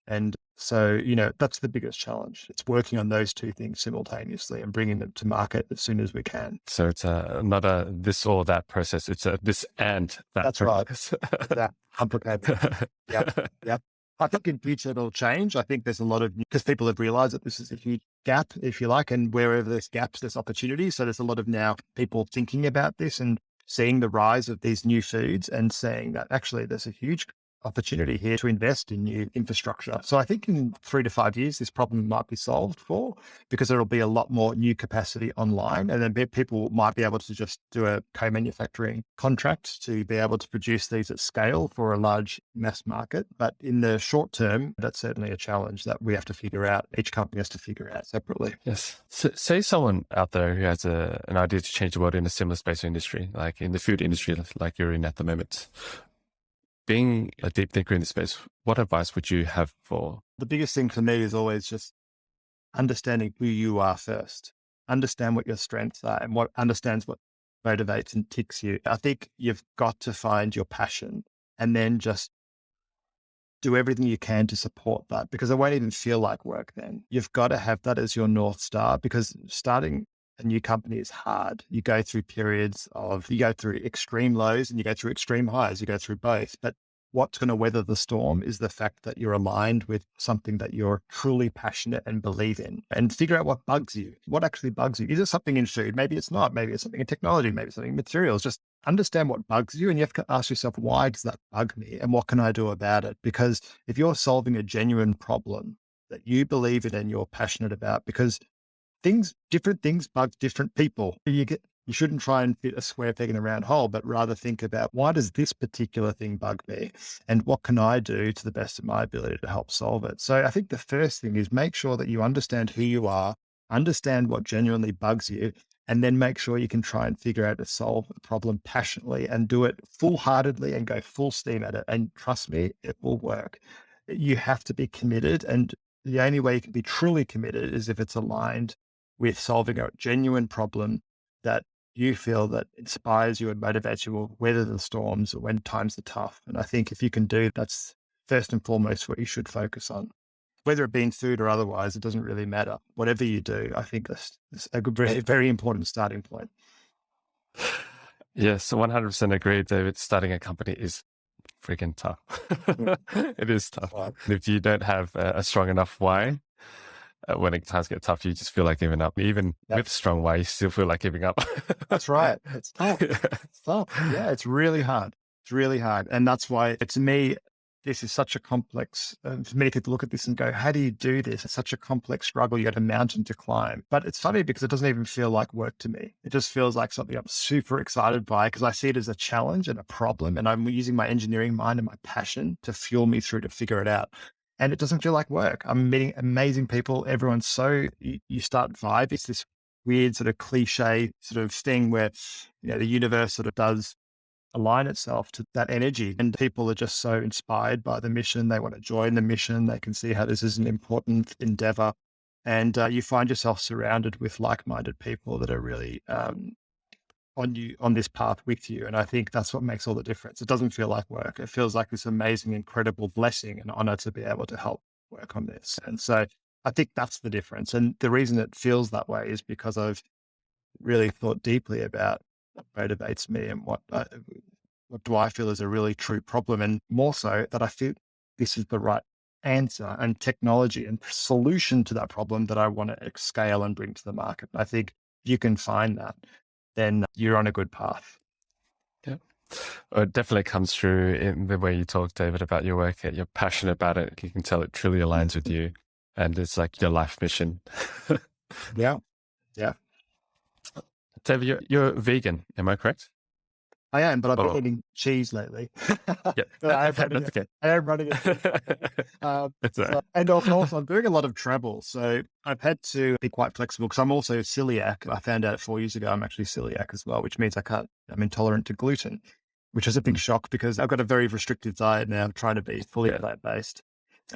And so, that's the biggest challenge. It's working on those two things simultaneously and bringing them to market as soon as we can. So it's not a this or that process. It's a this and that. That's process. Right. That complicated. Yep. I think in future it'll change. I think there's a lot of, because people have realized that this is a huge gap, if you like, and wherever there's gaps, there's opportunity. So there's a lot of now people thinking about this and seeing the rise of these new foods and saying that actually there's a huge opportunity here to invest in new infrastructure. So I think in 3 to 5 years, this problem might be solved because there'll be a lot more new capacity online, and then people might be able to just do a co-manufacturing contract to be able to produce these at scale for a large mass market. But in the short term, that's certainly a challenge that we have to figure out. Each company has to figure out separately. Yes. So say someone out there who has an idea to change the world in a similar space or industry, like in the food industry, like you're in at the moment. Being a deep thinker in this space, what advice would you have for? The biggest thing for me is always just understanding who you are first. Understand what your strengths are and what motivates and ticks you. I think you've got to find your passion and then just do everything you can to support that, because it won't even feel like work then. You've got to have that as your North Star, because starting a new company is hard. You go through extreme lows and you go through extreme highs. You go through both. But what's going to weather the storm is the fact that you're aligned with something that you're truly passionate and believe in, and figure out what bugs you. What actually bugs you? Is it something in food? Maybe it's not. Maybe it's something in technology. Maybe it's something in materials. Just understand what bugs you, and you have to ask yourself, why does that bug me and what can I do about it? Because if you're solving a genuine problem that you believe in and you're passionate about, because different things bug different people. You shouldn't try and fit a square peg in a round hole, but rather think about, why does this particular thing bug me? And what can I do to the best of my ability to help solve it? So I think the first thing is make sure that you understand who you are, understand what genuinely bugs you, and then make sure you can try and figure out to solve a problem passionately and do it full-heartedly and go full steam at it. And trust me, it will work. You have to be committed. And the only way you can be truly committed is if it's aligned with solving a genuine problem that you feel that inspires you and motivates you to weather the storms when times are tough. And I think if you can do, that's first and foremost what you should focus on. Whether it be in food or otherwise, it doesn't really matter. Whatever you do, I think that's a very, very important starting point. Yes, 100% agree, David. Starting a company is freaking tough. It is tough. Right. If you don't have a strong enough why, when times get tough, you just feel like giving up. Even with strong why, you still feel like giving up. That's right. It's tough. It's tough. Yeah, it's really hard. It's really hard. And that's why, to me, this is such a complex, many people look at this and go, how do you do this? It's such a complex struggle. You got a mountain to climb. But it's funny because it doesn't even feel like work to me. It just feels like something I'm super excited by because I see it as a challenge and a problem. And I'm using my engineering mind and my passion to fuel me through to figure it out. And it doesn't feel like work. I'm meeting amazing people. Everyone's you start vibe. It's this weird sort of cliche sort of thing where, the universe sort of does align itself to that energy. And people are just so inspired by the mission. They want to join the mission. They can see how this is an important endeavor. And you find yourself surrounded with like-minded people that are really on this path with you. And I think that's what makes all the difference. It doesn't feel like work. It feels like this amazing, incredible blessing and honor to be able to help work on this. And so I think that's the difference. And the reason it feels that way is because I've really thought deeply about what motivates me and what do I feel is a really true problem. And more so that I feel this is the right answer and technology and solution to that problem that I want to scale and bring to the market. I think if you can find that, then you're on a good path. Yeah. It definitely comes through in the way you talk, David, about your work. You're passionate about it. You can tell it truly aligns with you. And it's like your life mission. Yeah. Yeah. David, you're vegan, am I correct? I am, but I've been eating cheese lately. Yeah, I am running it. And also I'm doing a lot of travel. So I've had to be quite flexible because I'm also celiac. I found out 4 years ago, I'm actually celiac as well, which means I'm intolerant to gluten, which is a big shock because I've got a very restrictive diet now. I'm trying to be fully plant-based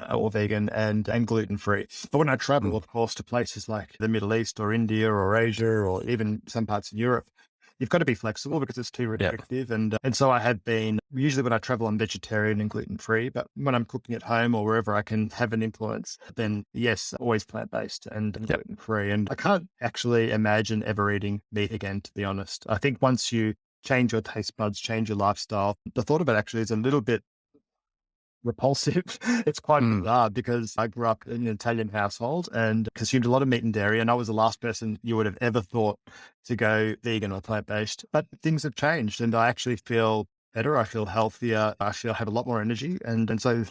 or vegan and gluten-free. But when I travel, of course, to places like the Middle East or India or Asia or even some parts of Europe, you've got to be flexible because it's too restrictive. And so I have been, usually when I travel, I'm vegetarian and gluten-free, but when I'm cooking at home or wherever I can have an influence, then yes, always plant-based and gluten-free. And I can't actually imagine ever eating meat again, to be honest. I think once you change your taste buds, change your lifestyle, the thought of it actually is a little bit repulsive. It's quite bizarre because I grew up in an Italian household and consumed a lot of meat and dairy. And I was the last person you would have ever thought to go vegan or plant-based, but things have changed and I actually feel better. I feel healthier. I feel I have a lot more energy. And so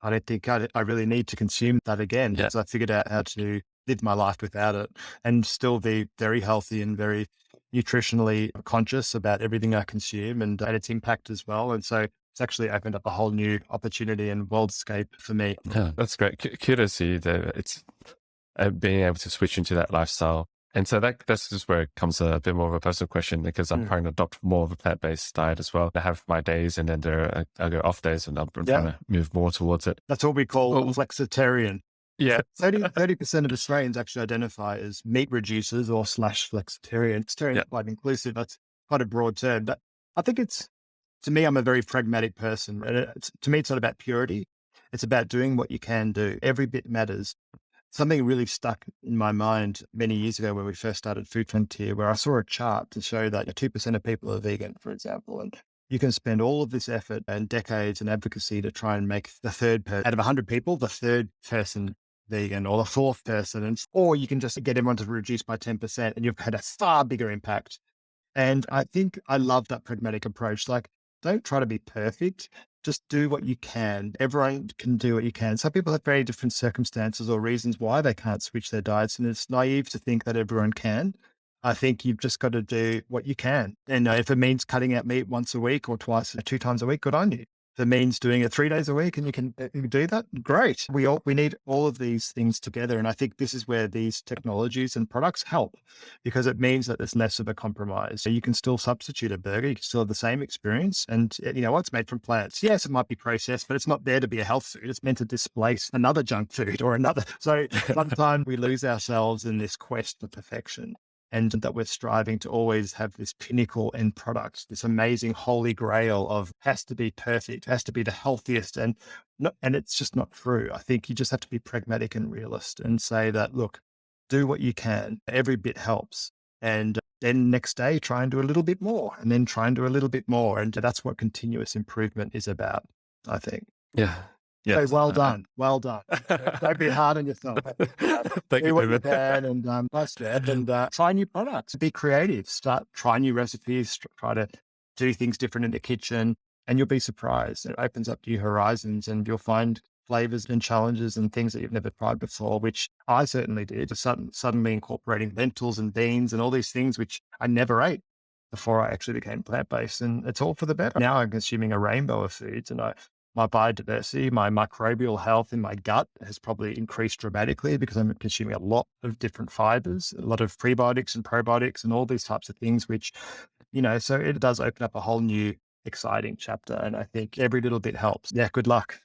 I don't think I really need to consume that again because I figured out how to live my life without it and still be very healthy and very nutritionally conscious about everything I consume and its impact as well. And so it's actually opened up a whole new opportunity and worldscape for me. Yeah, that's great. Kudos to you, David. It's being able to switch into that lifestyle. And so that's just where it comes a bit more of a personal question because I'm trying to adopt more of a plant-based diet as well. I have my days and then I go off days and I'm trying to move more towards it. That's what we call flexitarian. Yeah. 30% of Australians actually identify as meat reducers or /flexitarian. Flexitarian is quite inclusive. That's quite a broad term. But I think to me, I'm a very pragmatic person. And to me, it's not about purity. It's about doing what you can do. Every bit matters. Something really stuck in my mind many years ago when we first started Food Frontier, where I saw a chart to show that 2% of people are vegan, for example. And you can spend all of this effort and decades and advocacy to try and make the third person, out of 100 people, the third person vegan or the fourth person. Or you can just get everyone to reduce by 10% and you've had a far bigger impact. And I think I love that pragmatic approach. Like, don't try to be perfect. Just do what you can. Everyone can do what you can. Some people have very different circumstances or reasons why they can't switch their diets. And it's naive to think that everyone can. I think you've just got to do what you can. And if it means cutting out meat once a week or twice, 2 times a week, good on you. If it means doing it 3 days a week and you can do that, great. We need all of these things together. And I think this is where these technologies and products help because it means that there's less of a compromise. So you can still substitute a burger. You can still have the same experience. And it's made from plants. Yes, it might be processed, but it's not there to be a health food. It's meant to displace another junk food or another. So sometimes we lose ourselves in this quest for perfection. And that we're striving to always have this pinnacle end product, this amazing holy grail of has to be perfect, has to be the healthiest. And it's just not true. I think you just have to be pragmatic and realist and say that, look, do what you can. Every bit helps. And then next day, try and do a little bit more and then try and do a little bit more. And that's what continuous improvement is about, I think. Yeah. Yes. So well done. Well done. Don't be hard on yourself. Thank do what you, you can and nice step and try new products. Be creative. Try new recipes. Try to do things different in the kitchen. and you'll be surprised. It opens up new horizons, and you'll find flavors and challenges and things that you've never tried before, which I certainly did. Suddenly incorporating lentils and beans and all these things, which I never ate before I actually became plant-based. And it's all for the better. Now I'm consuming a rainbow of foods, and my biodiversity, my microbial health in my gut has probably increased dramatically because I'm consuming a lot of different fibers, a lot of prebiotics and probiotics and all these types of things, which, so it does open up a whole new exciting chapter. And I think every little bit helps. Yeah. Good luck.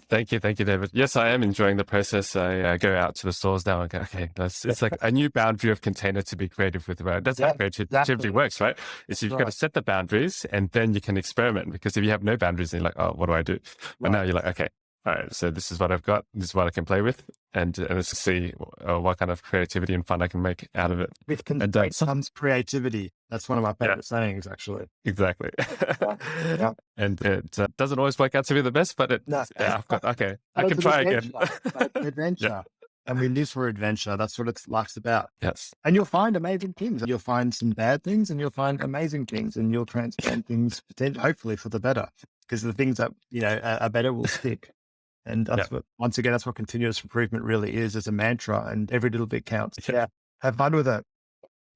Thank you, David. Yes, I am enjoying the process. I go out to the stores now and go, okay, it's like a new boundary of container to be creative with. Right? That's how creativity works, right? Is you've got to set the boundaries and then you can experiment. Because if you have no boundaries, then you're like, oh, what do I do? But now you're like, okay, all right, so this is what I've got. This is what I can play with, and let's see what kind of creativity and fun I can make out of it. With constraints comes creativity. That's one of my favorite sayings, actually. Exactly. Yeah. And it doesn't always work out to be the best, but I can try again. Adventure. And we live for adventure. That's what life's about. Yes. And you'll find amazing things. You'll find some bad things, and you'll find amazing things, and you'll transform things hopefully for the better. Because the things that are better will stick. And that's that's what continuous improvement really is as a mantra, and every little bit counts. Yeah. Have fun with it.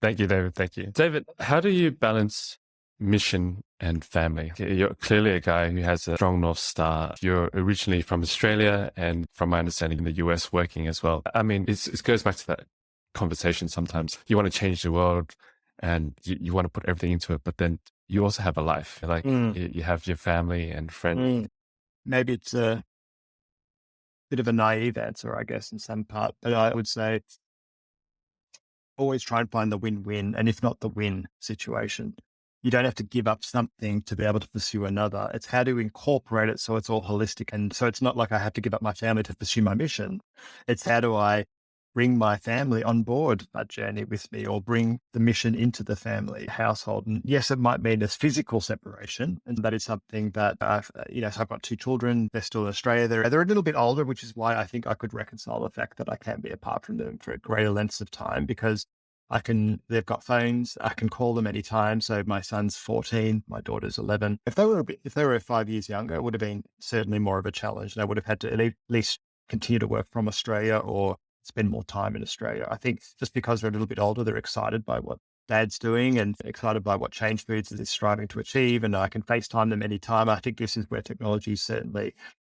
Thank you, David. Thank you. David, how do you balance mission and family? You're clearly a guy who has a strong North Star. You're originally from Australia, and from my understanding in the US working as well. I mean, it goes back to that conversation sometimes. You want to change the world and you want to put everything into it, but then you also have a life. Like you have your family and friends. Maybe it's a bit of a naive answer, I guess, in some part, but I would say always try and find the win-win, and if not the win situation. You don't have to give up something to be able to pursue another. It's how to incorporate it so it's all holistic. And so it's not like I have to give up my family to pursue my mission. It's how do I bring my family on board that journey with me, or bring the mission into the family household. And yes, it might mean there's physical separation. And that is something that so I've got 2 children. They're still in Australia. They're a little bit older, which is why I think I could reconcile the fact that I can be apart from them for greater lengths of time, because they've got phones. I can call them anytime. So my son's 14, my daughter's 11. If they were 5 years younger, it would have been certainly more of a challenge. And I would have had to at least continue to work from Australia or spend more time in Australia. I think just because they're a little bit older, they're excited by what Dad's doing and excited by what Change Foods is striving to achieve. And I can FaceTime them anytime. I think this is where technology is certainly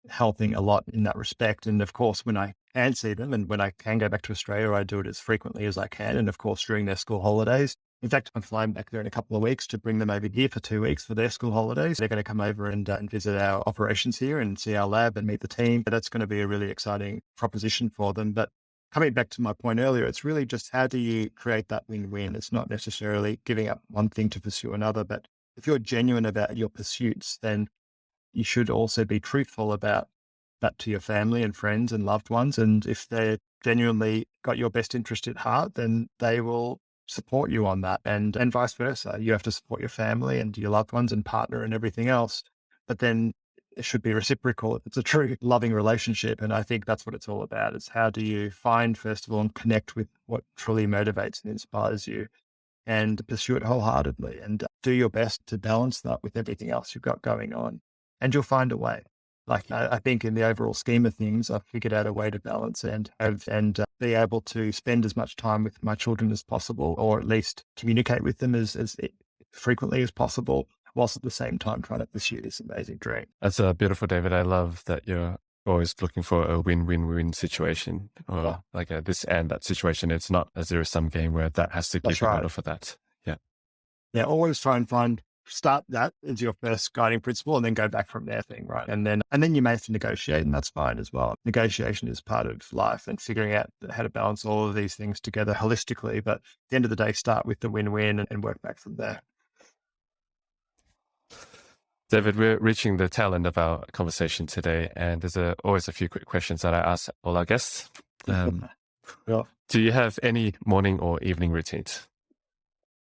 helping a lot in that respect. And of course, when I can see them and when I can go back to Australia, I do it as frequently as I can. And of course, during their school holidays. In fact, I'm flying back there in a couple of weeks to bring them over here for 2 weeks for their school holidays. They're going to come over and visit our operations here and see our lab and meet the team. But that's going to be a really exciting proposition for them. But coming back to my point earlier, it's really just how do you create that win-win? It's not necessarily giving up one thing to pursue another, but if you're genuine about your pursuits, then you should also be truthful about that to your family and friends and loved ones. And if they're genuinely got your best interest at heart, then they will support you on that, and vice versa. You have to support your family and your loved ones and partner and everything else. But then it should be reciprocal. It's a true loving relationship. And I think that's what it's all about. It's how do you find, first of all, and connect with what truly motivates and inspires you, and pursue it wholeheartedly, and do your best to balance that with everything else you've got going on. And you'll find a way. Like I think in the overall scheme of things, I've figured out a way to balance and be able to spend as much time with my children as possible, or at least communicate with them as frequently as possible, whilst at the same time trying to pursue this amazing dream. That's beautiful, David. I love that you're always looking for a win-win-win situation, or like this and that situation. It's not a zero-sum game where that has to be provided for that. Yeah. Yeah. Always try and start that as your first guiding principle, and then go back from there thing, right? And then you may have to negotiate, and that's fine as well. Negotiation is part of life, and figuring out how to balance all of these things together holistically. But at the end of the day, start with the win-win and work back from there. David, we're reaching the tail end of our conversation today, and there's always a few quick questions that I ask all our guests. Do you have any morning or evening routines?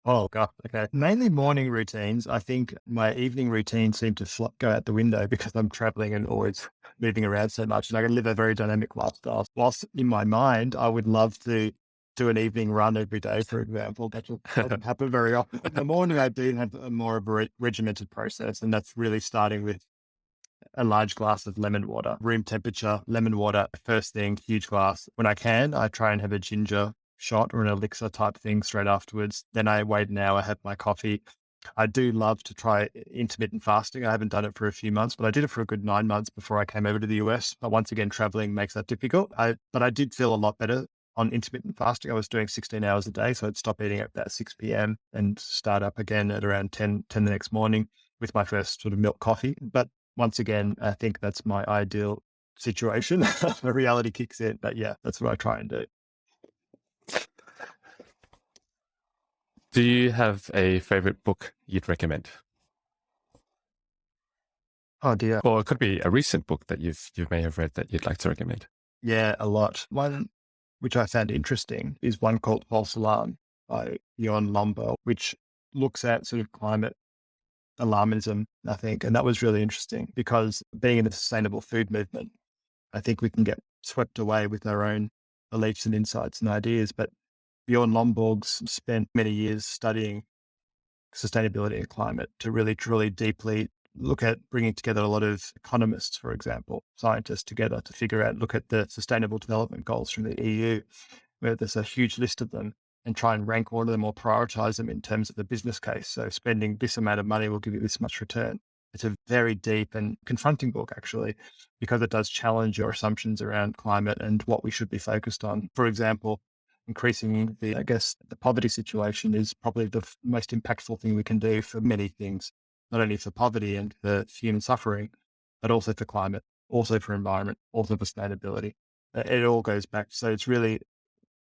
Oh, God. Okay. Mainly morning routines. I think my evening routines seem to go out the window because I'm traveling and always moving around so much, and I can live a very dynamic lifestyle. Whilst in my mind, I would love to do an evening run every day, for example. That doesn't happen very often. In the morning, I do have a more of a regimented process, and that's really starting with a large glass of lemon water, room temperature, lemon water, first thing, huge glass. When I can, I try and have a ginger shot or an elixir type thing straight afterwards. Then I wait an hour, have my coffee. I do love to try intermittent fasting. I haven't done it for a few months, but I did it for a good 9 months before I came over to the US. But once again, traveling makes that difficult. But I did feel a lot better on intermittent fasting. I was doing 16 hours a day. So I'd stop eating at about 6 p.m. and start up again at around 10 the next morning with my first sort of milk coffee. But once again, I think that's my ideal situation. The reality kicks in. But yeah, that's what I try and do. Do you have a favorite book you'd recommend? Oh dear. Or it could be a recent book that you may have read that you'd like to recommend. Yeah, a lot. One which I found interesting is one called False Alarm by Johan Lombo, which looks at sort of climate alarmism, I think. And that was really interesting because being in the sustainable food movement, I think we can get swept away with our own beliefs and insights and ideas. But Bjorn Lomborg's spent many years studying sustainability and climate to really, truly deeply look at bringing together a lot of economists, for example, scientists together to figure out, look at the sustainable development goals from the EU, where there's a huge list of them, and try and rank order them or prioritize them in terms of the business case. So spending this amount of money will give you this much return. It's a very deep and confronting book, actually, because it does challenge your assumptions around climate and what we should be focused on. For example, increasing the poverty situation is probably the most impactful thing we can do for many things, not only for poverty and for human suffering, but also for climate, also for environment, also for sustainability. It all goes back. So it's really,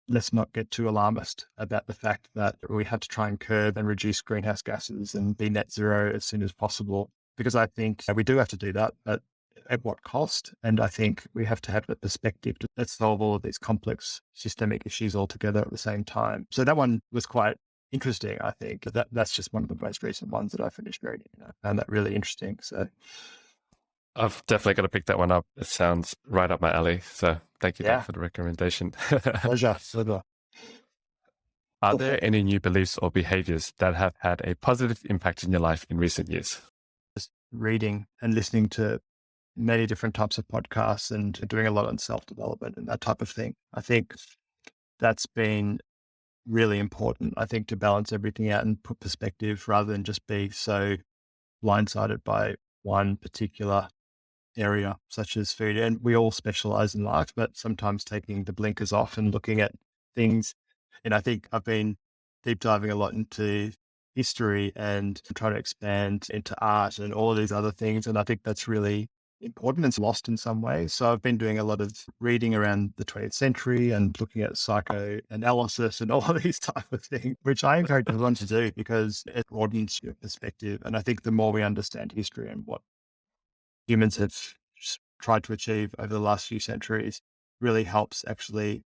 let's not get too alarmist about the fact that we have to try and curb and reduce greenhouse gases and be net zero as soon as possible, because I think we do have to do that, but at what cost? And I think we have to have the perspective to let's solve all of these complex systemic issues all together at the same time. So that one was quite interesting, I think. That's just one of the most recent ones that I finished reading. I found that really interesting. So I've definitely got to pick that one up. It sounds right up my alley. So thank you, Doug, for the recommendation. Pleasure. Are there any new beliefs or behaviors that have had a positive impact in your life in recent years? Just reading and listening to many different types of podcasts and doing a lot on self-development and that type of thing. I think that's been really important, I think, to balance everything out and put perspective rather than just be so blindsided by one particular area, such as food. And we all specialize in life, but sometimes taking the blinkers off and looking at things. And I think I've been deep diving a lot into history and trying to expand into art and all of these other things. And I think that's really important. It's lost in some ways. So I've been doing a lot of reading around the 20th century and looking at psychoanalysis and all of these type of things, which I encourage everyone to do because it broadens your perspective. And I think the more we understand history and what humans have tried to achieve over the last few centuries really helps actually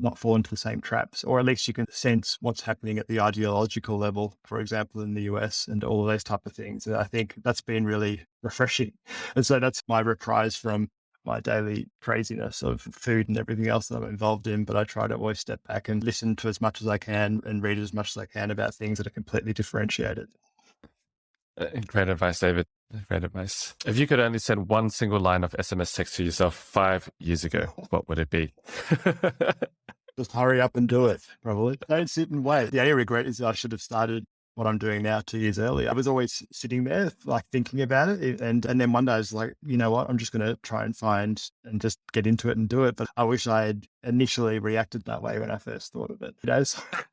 not fall into the same traps, or at least you can sense what's happening at the ideological level, for example, in the US and all of those type of things. And I think that's been really refreshing. And so that's my reprise from my daily craziness of food and everything else that I'm involved in. But I try to always step back and listen to as much as I can and read as much as I can about things that are completely differentiated. Great advice, David. Great advice. If you could only send one single line of SMS text to yourself 5 years ago, what would it be? Just hurry up and do it, probably. Don't sit and wait. The only regret is I should have started what I'm doing now 2 years earlier. I was always sitting there, like thinking about it. And then one day I was like, you know what, I'm just going to try and find and just get into it and do it. But I wish I had initially reacted that way when I first thought of it.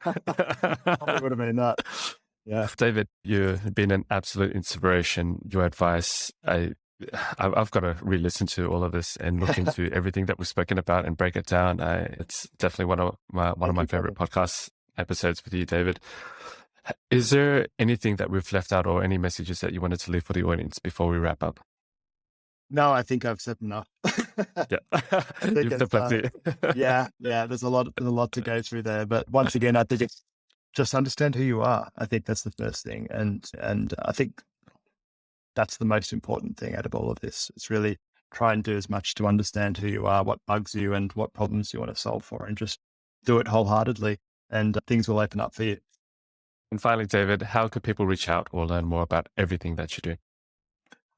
Probably would have been that. Yeah. David, you've been an absolute inspiration. Your advice, I've got to re-listen to all of this and look into everything that we've spoken about and break it down. It's definitely one of my favorite podcast episodes with you, David. Is there anything that we've left out or any messages that you wanted to leave for the audience before we wrap up? No, I think I've said enough. Yeah, you've said plenty. Yeah. There's a lot to go through there. But once again, I think it's just understand who you are. I think that's the first thing. And I think that's the most important thing out of all of this. It's really try and do as much to understand who you are, what bugs you and what problems you want to solve for, and just do it wholeheartedly, and things will open up for you. And finally, David, how could people reach out or learn more about everything that you do?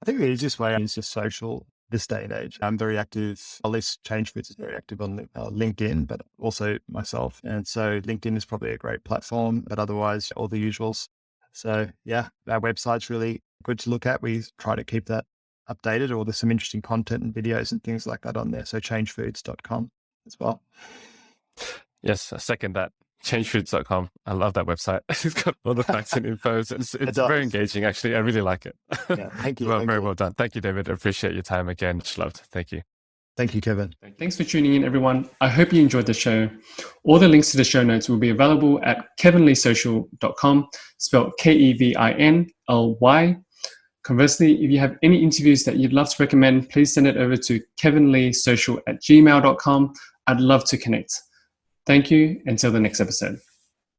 I think the easiest way is just social this day and age. I'm very active, at least Change Foods is very active on LinkedIn, but also myself. And so LinkedIn is probably a great platform, but otherwise all the usuals. So yeah, our website's really good to look at. We try to keep that updated, or there's some interesting content and videos and things like that on there. So changefoods.com as well. Yes, I second that. Changefoods.com. I love that website. It's got all the facts and info. It's very engaging, actually. I really like it. Yeah, thank you. Very well done. Thank you, David. I appreciate your time again. Much loved. Thank you. Thank you, Kevin. Thanks for tuning in, everyone. I hope you enjoyed the show. All the links to the show notes will be available at kevinleesocial.com, spelled KEVINLY. Conversely, if you have any interviews that you'd love to recommend, please send it over to kevinleesocial@gmail.com. I'd love to connect. Thank you. Until the next episode.